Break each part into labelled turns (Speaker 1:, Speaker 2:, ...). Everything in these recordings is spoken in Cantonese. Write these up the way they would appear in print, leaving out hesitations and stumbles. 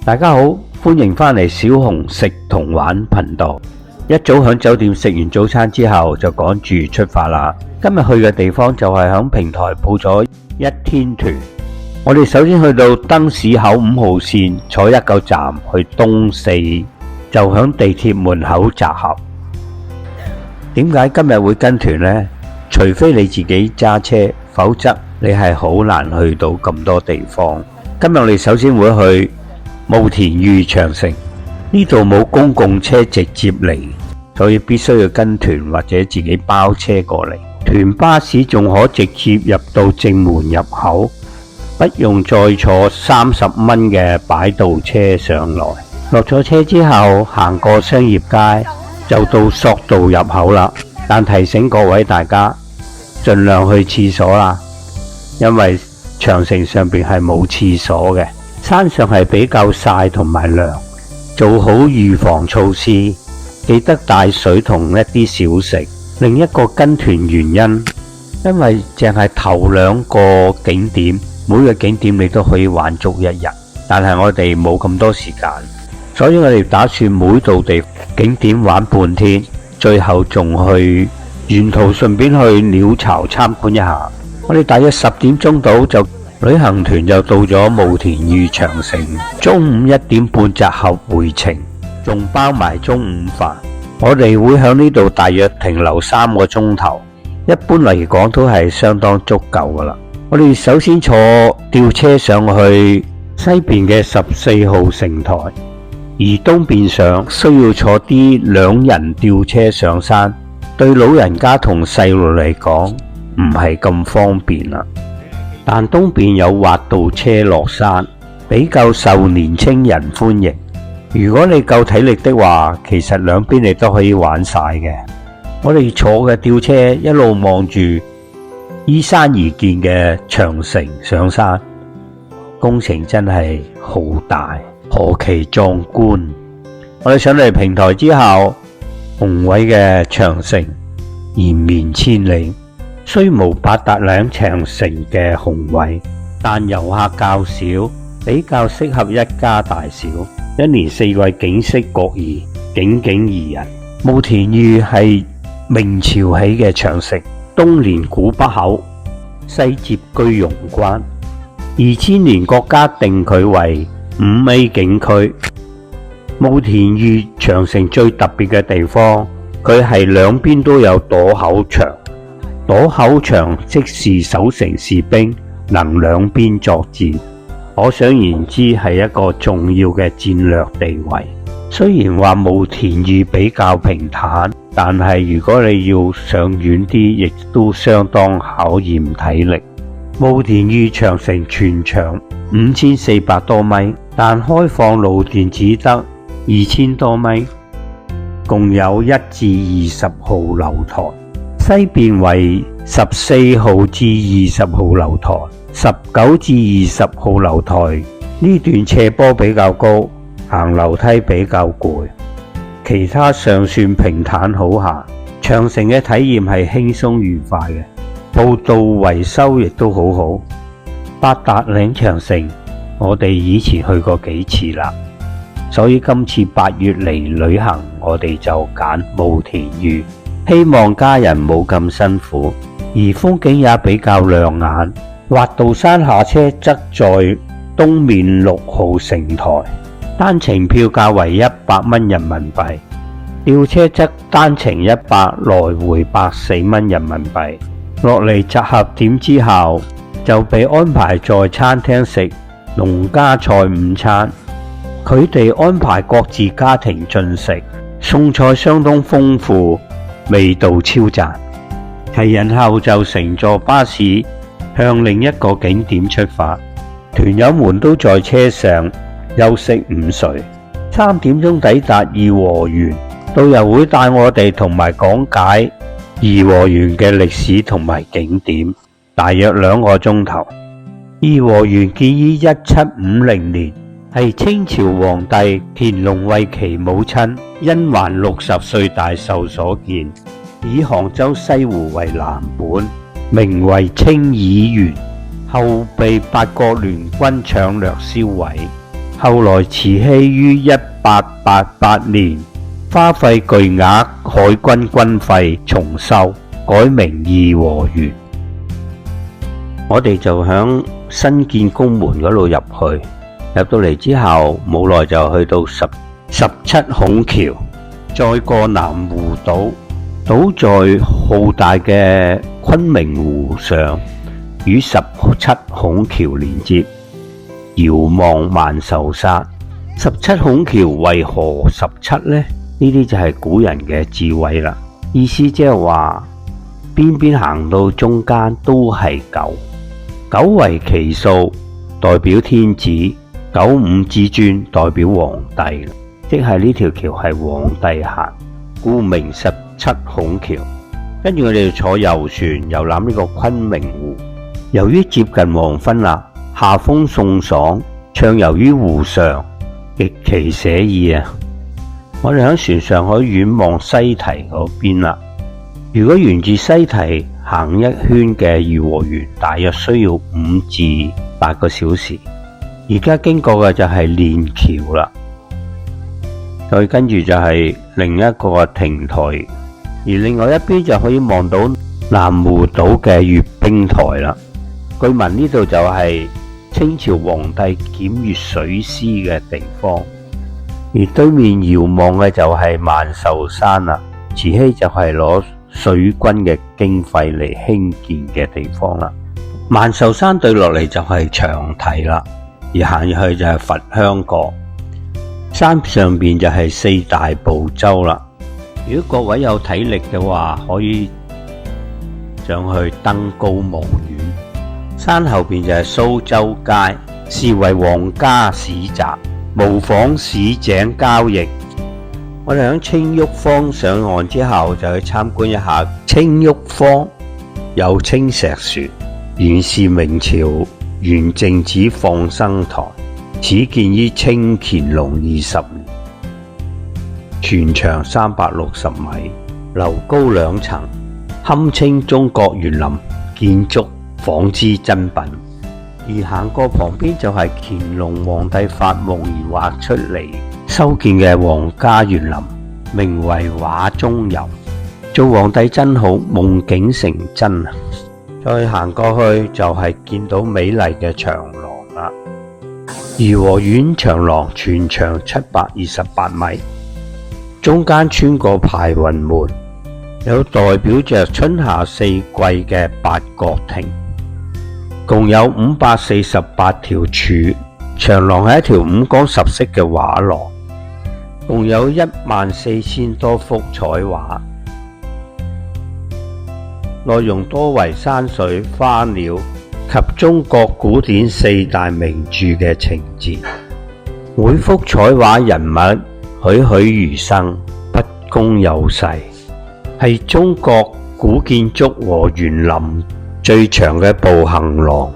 Speaker 1: 大家好，歡迎返嚟小紅食同玩頻道。一早喺酒店食完早餐之後就趕住出發啦。今日去嘅地方就係喺平台報咗一天團。我哋首先去到燈市口5號線，坐19站去東四，就喺地鐵門口集合。點解今日會跟團呢？除非你自己揸車，否則你係好難去到咁多地方。今日我哋首先會去慕田峪長城，呢度冇公共車直接嚟，所以必須要跟團或者自己包車過嚟。團巴士仲可直接入到正門入口，不用再坐30蚊嘅擺渡車上來。落咗車之後，行過商業街就到索道入口啦。但提醒各位大家，盡量去廁所啦，因為長城上邊係冇廁所嘅。山上係比較曬同埋涼，做好預防措施，記得帶水同一啲小食。另一個跟團原因，因為淨係頭2個景點，每個景點你都可以玩足1日，但係我哋冇咁多時間，所以我哋打算每度景點玩半天，最後仲去沿途順便去鳥巢參觀一下。我哋大約10點鐘到就旅行團就到咗慕田峪長城，中午1點半集合回程，仲包埋中午飯。我哋會喺呢度大約停留3個鐘頭，一般嚟講都係相當足夠噶啦。我哋首先坐吊車上去西邊嘅14號城台，而東邊上需要坐啲2人吊車上山，對老人家同細路嚟講唔係咁方便啦。但東邊有滑道車落山，比較受年青人歡迎。如果你夠體力的話，其實兩邊你都可以玩晒嘅。我哋坐嘅吊車一路望住依山而建嘅長城上山，工程真係好大，何其壯觀。我哋上嚟平台之後，宏偉嘅長城延綿千里。雖無八達嶺長城嘅宏偉，但遊客較少，比較適合一家大小。一年4季景色各異，景景宜人。慕田峪係明朝起嘅長城，東連古北口，西接居庸關。2000年國家定佢為5A 景區。慕田峪長城最特別嘅地方，佢係兩邊都有堵口牆。堵口牆即是守城士兵能兩邊作戰，可想而知係一個重要嘅戰略地位。雖然話慕田峪比較平坦，但係如果你要上遠啲，亦都相當考驗體力。慕田峪長城全長5400多米，但開放路段只得2000多米，共有1至20號樓台。西邊為14號至20號樓台，19至20號樓台呢段斜坡比較高，行樓梯比較攰，其他尚算平坦好行。長城嘅體驗係輕鬆愉快嘅，步道維修亦都好好。八達嶺長城我哋以前去過幾次啦，所以今次8月嚟旅行，我哋就揀慕田峪。希望家人冇咁辛苦，而風景也比較亮眼。滑道山下車則在東面6號城台，單程票價為100蚊人民幣，吊車則單程100，來回104蚊人民幣。落嚟集合點之後，就被安排在餐廳食農家菜午餐。佢哋安排各自家庭進食，餸菜相當豐富，味道超讚。齊人後就乘坐巴士向另一個景點出發，團友們都在車上休息午睡。3點鐘抵達頤和園，導遊會帶我哋同埋講解頤和園嘅歷史同埋景點，大約2個鐘頭。頤和園建於1750年，係清朝皇帝乾隆為其母親甄嬛60歲大壽所建，以杭州西湖為藍本，名為清漪園，後被八國聯軍搶掠燒毀。後來慈禧於1888年花費巨額海軍軍費重修，改名頤和園。我哋就響新建宮門嗰度入去，入到嚟之後冇耐就去到17孔橋，再過南湖島，島在浩大嘅昆明湖上，與17孔橋連接，遙望萬壽山。17孔橋為何17呢？呢啲就係古人嘅智慧啦。意思即係話，邊邊行到中間都係9，9為奇數，代表天子；95之尊，代表皇帝。即係呢條橋係皇帝行，故名17孔橋。跟住我哋坐遊船遊覽呢個昆明湖。由於接近黃昏啦，夏風送爽，暢遊於湖上，極其寫意啊！我哋喺船上可以遠望西堤嗰邊啦。如果沿住西堤行一圈嘅頤和園，大約需要5至8個小時。而家經過嘅就係練橋啦，再跟住就係另一個亭台，而另外一邊就可以望到南湖島嘅閱兵台啦。據聞呢度就係清朝皇帝檢閱水師嘅地方，而對面遙望嘅就係萬壽山啦。慈禧就係攞水軍嘅經費嚟興建嘅地方啦。萬壽山對落嚟就係長堤啦，而行入去就係佛香閣。山上邊就係4大部洲啦。如果各位有體力嘅話，可以上去登高望遠。山後邊就係蘇州街，是為皇家市集，模仿市井交易。我哋喺青玉坊上岸之後，就去參觀一下青玉坊，有青石船，原是明朝元正子放生台，始建於清乾隆20年，全長360米，樓高2層，堪稱中國園林建築，仿之珍品。而行過旁邊就係乾隆皇帝發夢而畫出嚟修建嘅皇家園林，名為畫中遊。做皇帝真好，夢境成真啊！再行過去就係見到美麗嘅長廊啦。頤和園長廊全長728米，中間穿過排雲門，有代表着春夏4季嘅8角亭。共有548條柱，長廊係一條五光十色嘅畫廊，共有14000多幅彩畫，內容多為山水、花鳥及中國古典4大名著嘅情節。每幅彩畫人物栩栩如生，不公有勢，係中國古建築和園林最長嘅步行廊。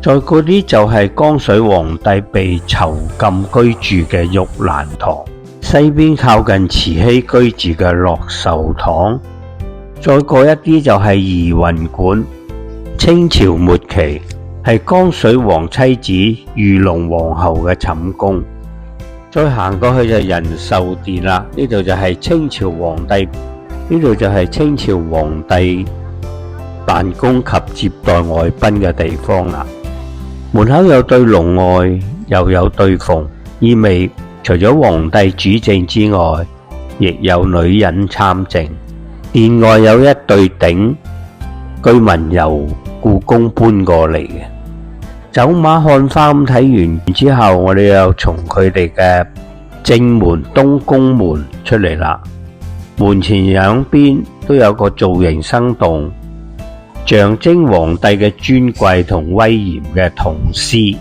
Speaker 1: 再過啲就係光緒皇帝被囚禁居住嘅玉蘭堂，西邊靠近慈禧居住嘅樂壽堂。再過一啲就係怡雲館，清朝末期係光緒皇妻子裕隆皇后嘅寢宮。再行過去就仁壽殿啦，呢度就係清朝皇帝辦公及接待外賓嘅地方啦。門口有對龍外，又有對鳳，意味除咗皇帝主政之外，亦有女人參政。殿外有一對頂，據聞由故宮搬過嚟嘅。走馬看花咁睇完之後，我哋又從佢哋嘅正門東宮門出嚟啦。門前兩邊都有個造型生動，象徵皇帝嘅尊貴同威嚴嘅銅獅。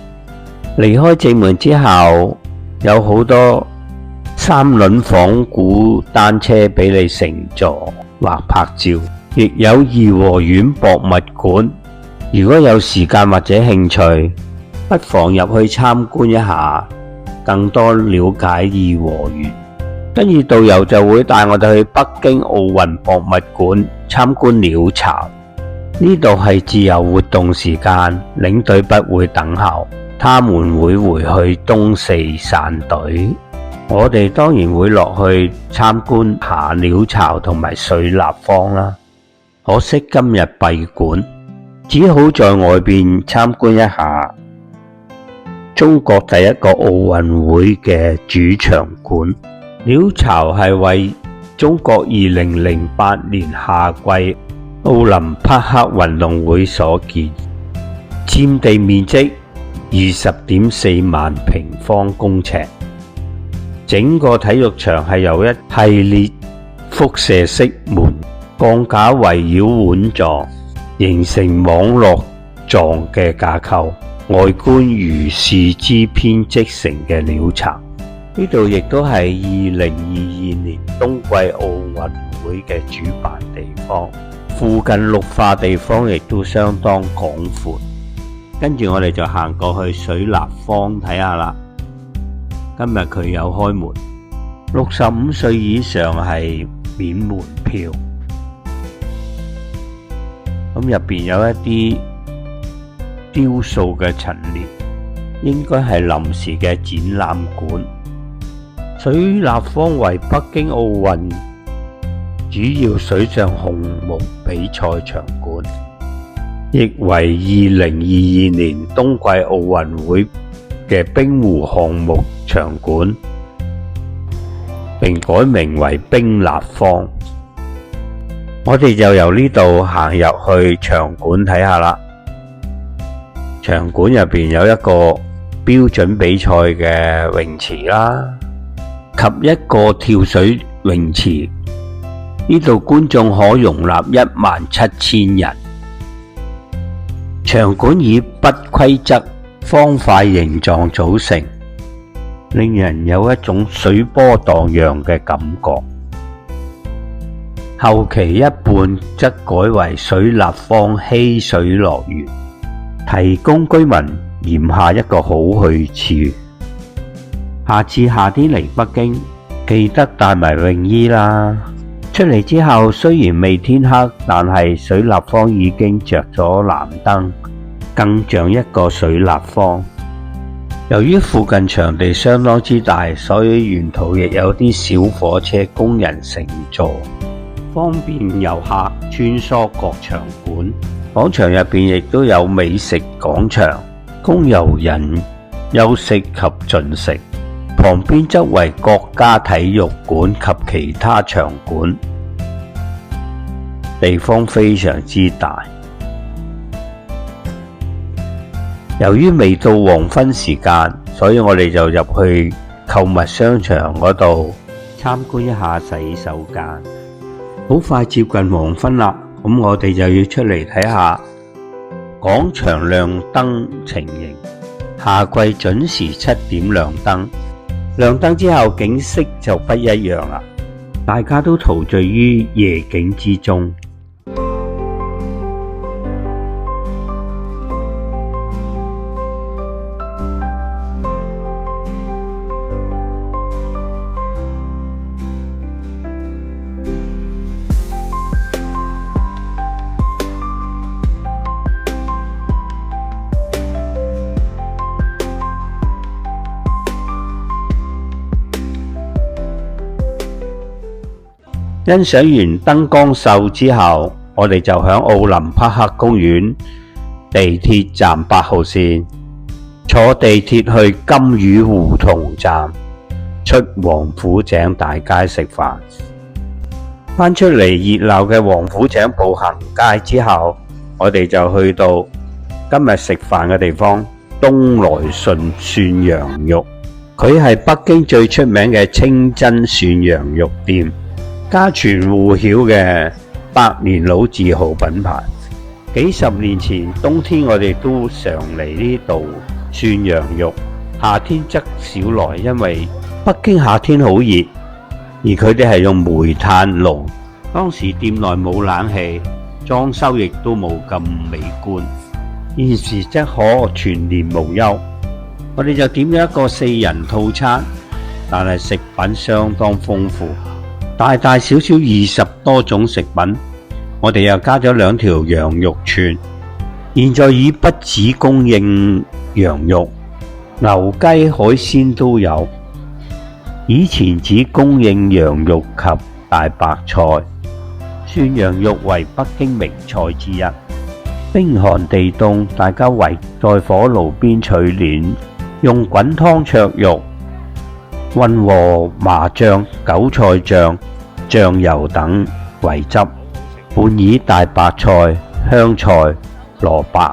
Speaker 1: 離開正門之後，有好多3輪仿古單車俾你乘坐或拍照，亦有頤和園博物館。如果有時間或者興趣，不妨入去參觀一下，更多了解頤和園。跟住導遊就會帶我哋去北京奧運博物館參觀鳥巢。呢度係自由活動時間，領隊不會等候。他們會回去東四散隊。我哋當然會落去參觀下鳥巢同埋水立方啦。可惜今日閉館，只好在外邊參觀一下中國第一個奧運會嘅主場館。鳥巢係為中國2008年夏季奧林匹克運動會所建，佔地面積20.4萬平方公尺。整個體育場係由一系列輻射式門鋼架圍繞碗狀，形成網絡狀嘅架構，外觀如樹枝編織成嘅鳥巢。呢度亦都係2022年冬季奧運會嘅主辦地方，附近綠化地方亦都相當廣闊。跟住我哋就行過去水立方睇下啦。今日佢有開門，65歲以上係免門票。咁入邊有一啲雕塑嘅陳列，應該係臨時嘅展覽館。水立方為北京奧運主要水上項目比賽場館，亦為2022年冬季奧運會嘅冰壺項目場館，並改名為冰立方。我哋就由呢度行入去場館睇下啦。場館入邊有一個標準比賽嘅泳池啦，及一個跳水泳池。呢度觀眾可容納17000人。場館以不規則方塊形狀組成，令人有一種水波蕩漾嘅感覺。後期一半則改為水立方嬉水樂園，提供居民炎夏一個好去處。下次夏天嚟北京，記得帶埋泳衣啦。出嚟之後雖然未天黑，但係水立方已經着咗藍燈，更像一個水立方。由於附近場地相當之大，所以沿途亦有啲小火車供人乘坐，方便遊客穿梭各場館。廣場入邊亦都有美食廣場，供遊人休息及進食。旁邊則為國家體育館及其他場館，地方非常之大。由於未到黃昏時間，所以我哋就入去購物商場嗰度參觀一下洗手間。好快接近黃昏啦，咁我哋就要出嚟睇下廣場亮燈情形。夏季準時7點亮燈，亮燈之後景色就不一樣啦，大家都陶醉於夜景之中。欣賞完燈光秀之後，我哋就響奧林匹克公園地鐵站8號線坐地鐵去金魚胡同站，出王府井大街食飯。返出嚟熱鬧嘅王府井步行街之後，我哋就去到今日食飯嘅地方東來順涮羊肉。佢係北京最出名嘅清真涮羊肉店，家傳戶曉嘅百年老字號品牌。幾十年前冬天我哋都常嚟呢度涮羊肉，夏天則少來，因為北京夏天好熱，而佢哋係用煤炭爐，當時店內冇冷氣，裝修亦都冇咁美觀。現時則可全年無憂。我哋就點咗一個4人套餐，但係食品相當豐富，大大小小20多種食品，我哋又加咗2條羊肉串。現在已不止供應羊肉，牛雞海鮮都有。以前只供應羊肉及大白菜，涮羊肉為北京名菜之一。冰寒地凍，大家圍在火爐邊取暖，用滾湯灼肉，混和麻醬、韭菜醬、醬油等為汁，拌以大白菜、香菜、蘿蔔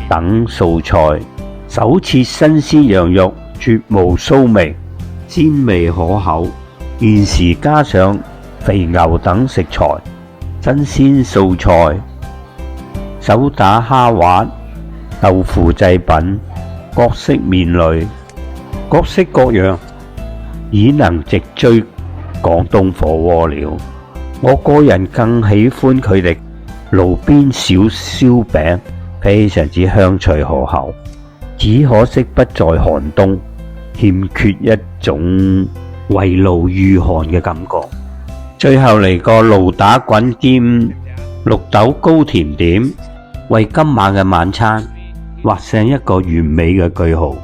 Speaker 1: 等素菜，手切新鮮羊肉，絕無騷味，鮮味可口。現時加上肥牛等食材，新鮮素菜，手打蝦滑、豆腐製品、各式麵類，各式各樣，已能直追廣東火鍋了。我個人更喜歡佢哋爐邊小燒餅，非常之香脆可口。只可惜不在寒冬，欠缺一種圍爐御寒嘅感覺。最後嚟個驢打滾兼綠豆糕甜點，為今晚嘅晚餐畫上一個完美嘅句號。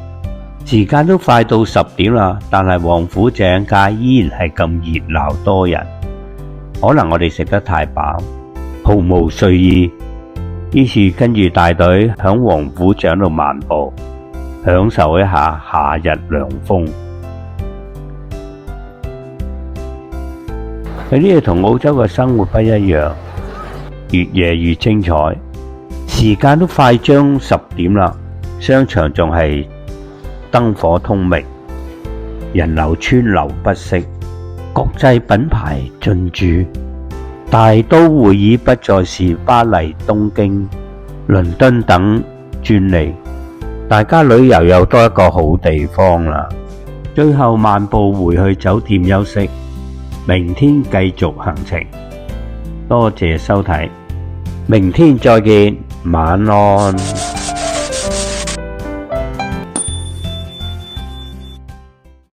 Speaker 1: 時間都快到10點啦，但係王府井街依然係咁熱鬧多人。可能我哋食得太飽，毫無睡意，於是跟住大隊響王府井度漫步，享受一下夏日涼風。喺呢度同澳洲嘅生活不一樣，越夜越精彩。時間都快將10點啦，商場仲係燈火通明，人流川流不息，國際品牌進駐，大都會已不再是巴黎、東京、倫敦等專利，大家旅遊又多一個好地方啦。最後漫步回去酒店休息，明天繼續行程。多謝收睇，明天再見，晚安。